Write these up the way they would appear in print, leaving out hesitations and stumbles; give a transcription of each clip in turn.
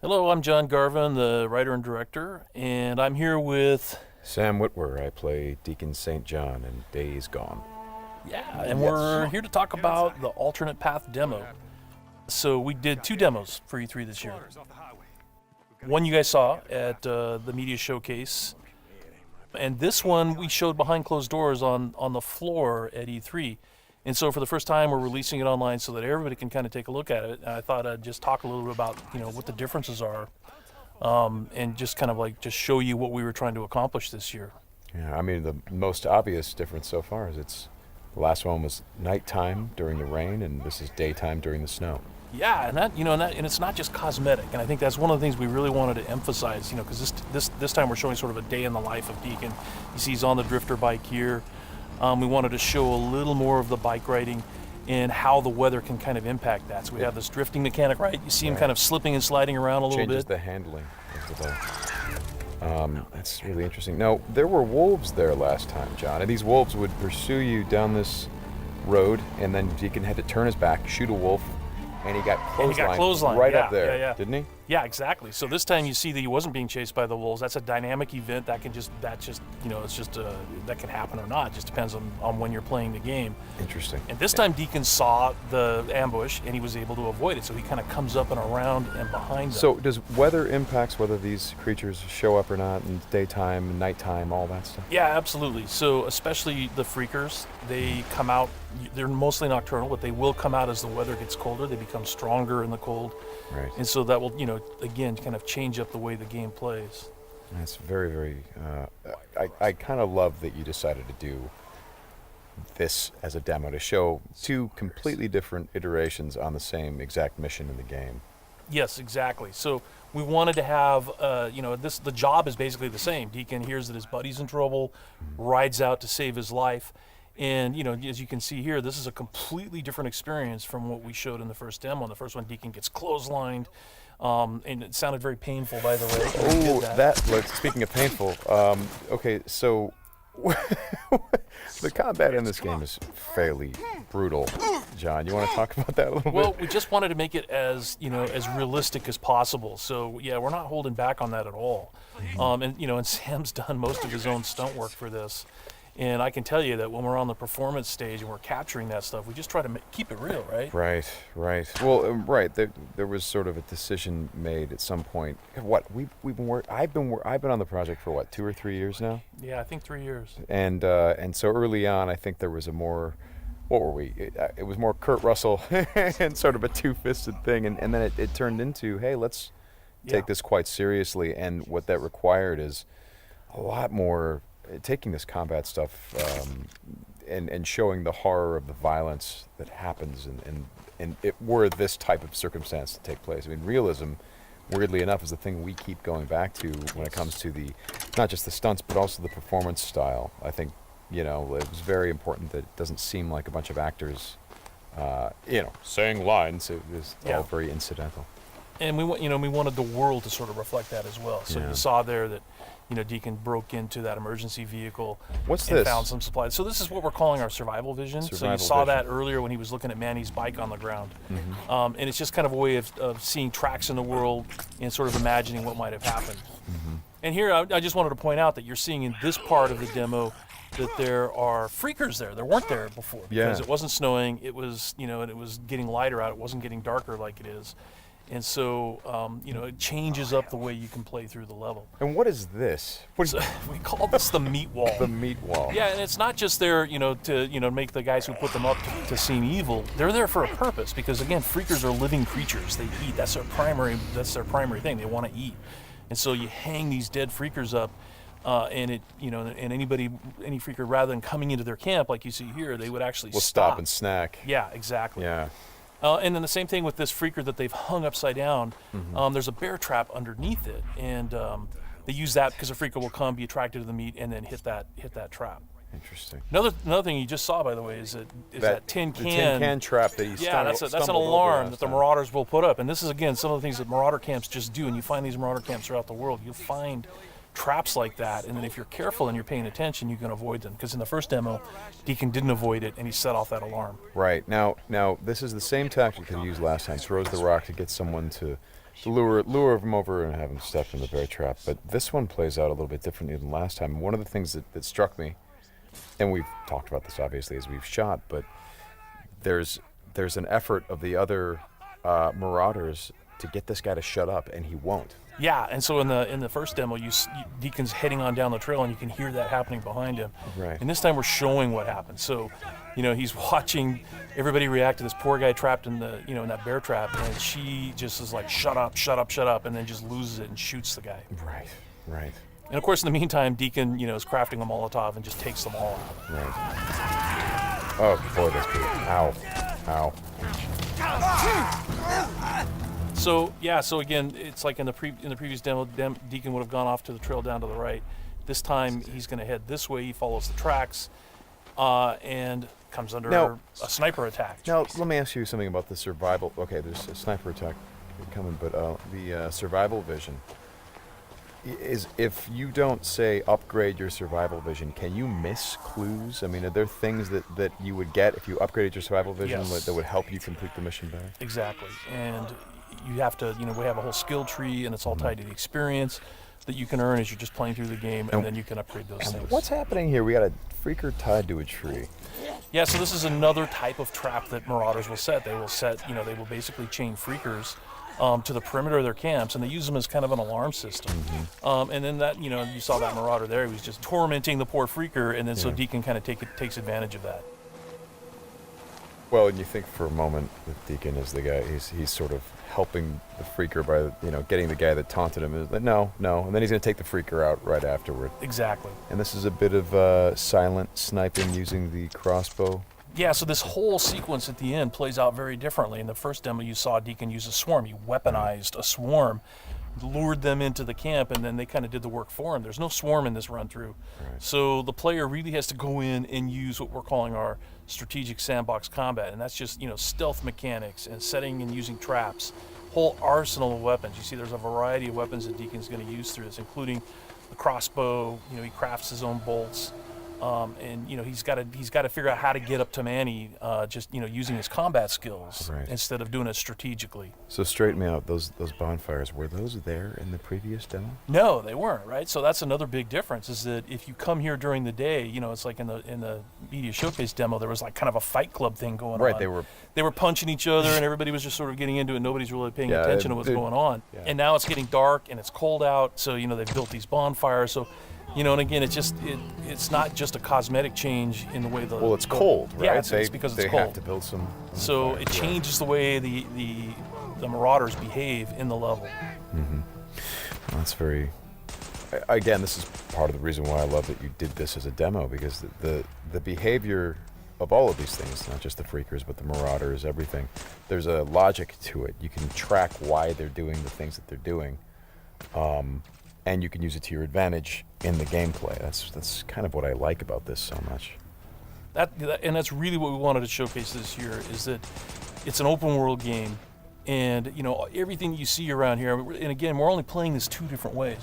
Hello, I'm John Garvin, the writer and director, and I'm here with... Sam Witwer. I play Deacon St. John in Days Gone. Yeah, and we're here to talk about the alternate path demo. So we did 2 demos for E3 this year. One you guys saw at the media showcase, and this one we showed behind closed doors on the floor at E3. And so for the first time, we're releasing it online so that everybody can kind of take a look at it. And I thought I'd just talk a little bit about, what the differences are, and just kind of just show you what we were trying to accomplish this year. Yeah, I mean, the most obvious difference so far is the last one was nighttime during the rain, and this is daytime during the snow. Yeah, and it's not just cosmetic. And I think that's one of the things we really wanted to emphasize, because this time we're showing sort of a day in the life of Deacon. You see he's on the drifter bike here. We wanted to show a little more of the bike riding and how the weather can kind of impact that. So we have this drifting mechanic, right? You see him kind of slipping and sliding around a little bit. Changes the handling of the bike. That's really interesting. Now, there were wolves there last time, John, and these wolves would pursue you down this road, and then Deacon had to turn his back, shoot a wolf, and he got clotheslined right up there, didn't he? Yeah, exactly. So this time you see that he wasn't being chased by the wolves. That's a dynamic event that can that can happen or not. It just depends on when you're playing the game. Interesting. And this time Deacon saw the ambush and he was able to avoid it. So he kind of comes up and around and behind them. So does weather impacts whether these creatures show up or not in daytime and nighttime, all that stuff? Yeah, absolutely. So especially the freakers, they come out, they're mostly nocturnal, but they will come out as the weather gets colder. They become stronger in the cold. Right. And so that will, again, kind of change up the way the game plays. That's very, very, I kind of love that you decided to do this as a demo to show 2 completely different iterations on the same exact mission in the game. Yes, exactly. So we wanted to have, the job is basically the same. Deacon hears that his buddy's in trouble, rides out to save his life. And, as you can see here, this is a completely different experience from what we showed in the first demo. In the first one, Deacon gets clotheslined, and it sounded very painful, by the way. Oh, speaking of painful, okay, so the combat in this game is fairly brutal. John, you want to talk about that a little bit? Well, we just wanted to make it as realistic as possible. So, yeah, we're not holding back on that at all. And Sam's done most of his own stunt work for this. And I can tell you that when we're on the performance stage and we're capturing that stuff, we just try to keep it real, right? Right. Well, right. There was sort of a decision made at some point. I've been on the project for 2 or 3 years now. Yeah, I think 3 years. And so early on, I think there was a more, what were we? It was more Kurt Russell and sort of a two-fisted thing, and then it turned into, hey, let's take this quite seriously. And what that required is a lot more. Taking this combat stuff and showing the horror of the violence that happens and it were this type of circumstance to take place. I mean, realism, weirdly enough, is the thing we keep going back to when it comes to not just the stunts, but also the performance style. I think, it was very important that it doesn't seem like a bunch of actors, saying lines. It was all very incidental. And we wanted the world to sort of reflect that as well. So you saw there that, Deacon broke into that emergency vehicle and found some supplies. So this is what we're calling our survival vision. So you saw that earlier when he was looking at Manny's bike on the ground. Mm-hmm. And it's just kind of a way of seeing tracks in the world and sort of imagining what might have happened. Mm-hmm. And here I just wanted to point out that you're seeing in this part of the demo that there are freakers there. There weren't there before because it wasn't snowing. It was, and it was getting lighter out. It wasn't getting darker like it is. And so, it changes up the way you can play through the level. And what is this? We call this the meat wall. The meat wall. Yeah, and it's not just there, to make the guys who put them up to seem evil. They're there for a purpose because, again, freakers are living creatures. They eat. That's their primary thing. They want to eat. And so you hang these dead freakers up, and any freaker, rather than coming into their camp like you see here, they would actually stop and snack. Yeah, exactly. Yeah. And then the same thing with this freaker that they've hung upside down. Mm-hmm. There's a bear trap underneath it, and they use that because a freaker will come, be attracted to the meat, and then hit that trap. Interesting. Another thing you just saw, by the way, is that tin can. The tin can trap that he that's an alarm that the Marauders will put up. And this is, again, some of the things that Marauder camps just do. And you find these Marauder camps throughout the world. You'll find traps like that, and then if you're careful and you're paying attention, you can avoid them. Because in the first demo, Deacon didn't avoid it, and he set off that alarm. Right. Now this is the same tactic that he used last time. Throws the rock to get someone to lure him over and have him step in the bear trap. But this one plays out a little bit differently than last time. One of the things that struck me, and we've talked about this obviously as we've shot, but there's an effort of the other Marauders to get this guy to shut up, and he won't. Yeah, and so in the first demo, Deacon's heading on down the trail, and you can hear that happening behind him. Right. And this time we're showing what happened. So, he's watching everybody react to this poor guy trapped in the in that bear trap, and she just is like, shut up, shut up, shut up, and then just loses it and shoots the guy. Right. And of course, in the meantime, Deacon is crafting a Molotov and just takes them all out. Right. Oh boy, that's good. Ow. So again, it's like in the previous demo, Deacon would have gone off to the trail down to the right. This time he's going to head this way. He follows the tracks, and comes under a sniper attack. Now let me ask you something about the survival. Okay, there's a sniper attack coming, but the survival vision is, if you don't say upgrade your survival vision, can you miss clues? I mean, are there things that you would get if you upgraded your survival vision that would help you complete the mission better? Exactly, and you have to, we have a whole skill tree, and it's all tied to the experience that you can earn as you're just playing through the game, and then you can upgrade those things. What's happening here? We got a freaker tied to a tree. Yeah, so this is another type of trap that Marauders will set. They will they will basically chain freakers to the perimeter of their camps, and they use them as kind of an alarm system. And then that, you saw that Marauder there. He was just tormenting the poor freaker, and then so Deacon kind of takes advantage of that. Well, and you think for a moment that Deacon is the guy. He's sort of helping the freaker by getting the guy that taunted him. Like, no, and then he's going to take the freaker out right afterward. Exactly. And this is a bit of silent sniping using the crossbow. Yeah, so this whole sequence at the end plays out very differently. In the first demo, you saw Deacon use a swarm. He weaponized a swarm, lured them into the camp, and then they kind of did the work for him. There's no swarm in this run-through. Right. So the player really has to go in and use what we're calling our strategic sandbox combat, and that's just, stealth mechanics and setting and using traps, whole arsenal of weapons. You see there's a variety of weapons that Deacon's going to use through this, including the crossbow. He crafts his own bolts. And he's got to figure out how to get up to Manny, just using his combat skills instead of doing it strategically. So straighten me out. Those bonfires, were those there in the previous demo? No, they weren't. Right. So that's another big difference. Is that if you come here during the day, it's like in the media showcase demo, there was like kind of a fight club thing going on. Right. They were punching each other, and everybody was just sort of getting into it. Nobody's really paying attention to what's going on. Yeah. And now it's getting dark and it's cold out. So they've built these bonfires. So. And again, it's not just a cosmetic change in the way the... Well, it's cold, right? Yeah, it's because it's cold. They have to build some... So it changes the way the Marauders behave in the level. Mm-hmm. Well, that's very... Again, this is part of the reason why I love that you did this as a demo, because the behavior of all of these things, not just the freakers, but the Marauders, everything, there's a logic to it. You can track why they're doing the things that they're doing. And you can use it to your advantage in the gameplay. That's kind of what I like about this so much. And that's really what we wanted to showcase this year, is that it's an open world game, and everything you see around here. And again, we're only playing this two different ways.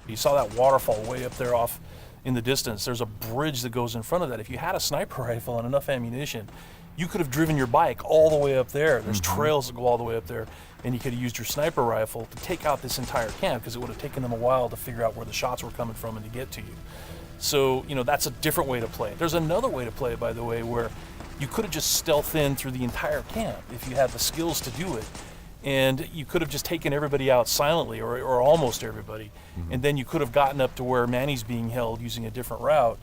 You saw that waterfall way up there off in the distance. There's a bridge that goes in front of that. If you had a sniper rifle and enough ammunition, you could have driven your bike all the way up there. There's trails that go all the way up there, and you could have used your sniper rifle to take out this entire camp, because it would have taken them a while to figure out where the shots were coming from and to get to you. So, that's a different way to play it. There's another way to play it, by the way, where you could have just stealthed in through the entire camp if you had the skills to do it. And you could have just taken everybody out silently, or almost everybody, and then you could have gotten up to where Manny's being held using a different route,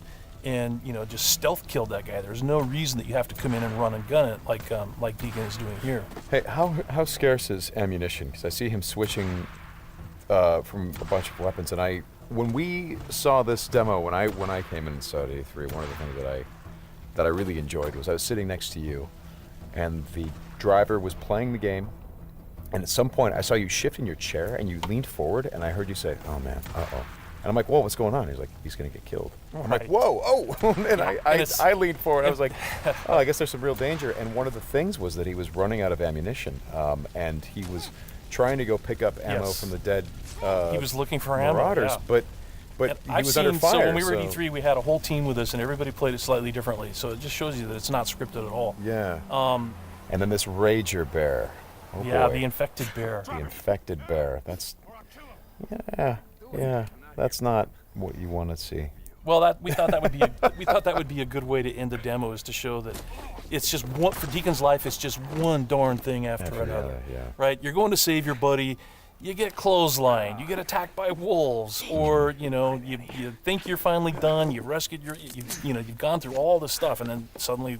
and just stealth killed that guy. There's no reason that you have to come in and run and gun it like Deacon is doing here. Hey, how scarce is ammunition? Because I see him switching from a bunch of weapons, and when we saw this demo, when I came in Saudi 83, one of the things that I really enjoyed was I was sitting next to you, and the driver was playing the game, and at some point I saw you shift in your chair and you leaned forward, and I heard you say, "Oh man, uh-oh." And I'm like, whoa, what's going on? He's like, he's going to get killed. I'm like, whoa, oh. And I leaned forward. I was like, oh, I guess there's some real danger. And one of the things was that he was running out of ammunition. And he was trying to go pick up ammo from the dead he was looking for Marauders. ammo, But but he I've was seen, under fire. So when we were at E3, we had a whole team with us, and everybody played it slightly differently. So it just shows you that it's not scripted at all. Yeah. And then this Rager bear. Oh yeah, boy. the infected bear. The infected bear. That's, yeah. That's not what you want to see. Well, we thought that would be a good way to end the demo, is to show that it's just one, for Deacon's life. It's just one darn thing after another. Yeah. Right? You're going to save your buddy. You get clotheslined, you get attacked by wolves, or you think you're finally done. You rescued you've gone through all this stuff, and then suddenly,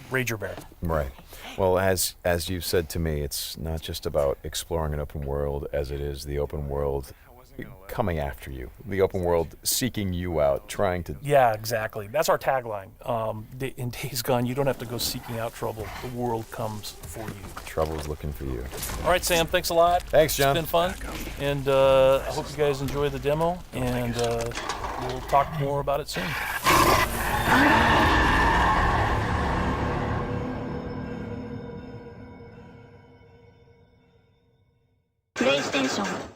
Rager bear. Right. Well, as you've said to me, it's not just about exploring an open world, as it is the open world coming after you, the open world seeking you out, trying to. Yeah, exactly. That's our tagline. In Days Gone, you don't have to go seeking out trouble. The world comes for you. Trouble's looking for you. All right, Sam. Thanks a lot. Thanks, John. It's been fun, and I hope you guys enjoy the demo, and we'll talk more about it soon. PlayStation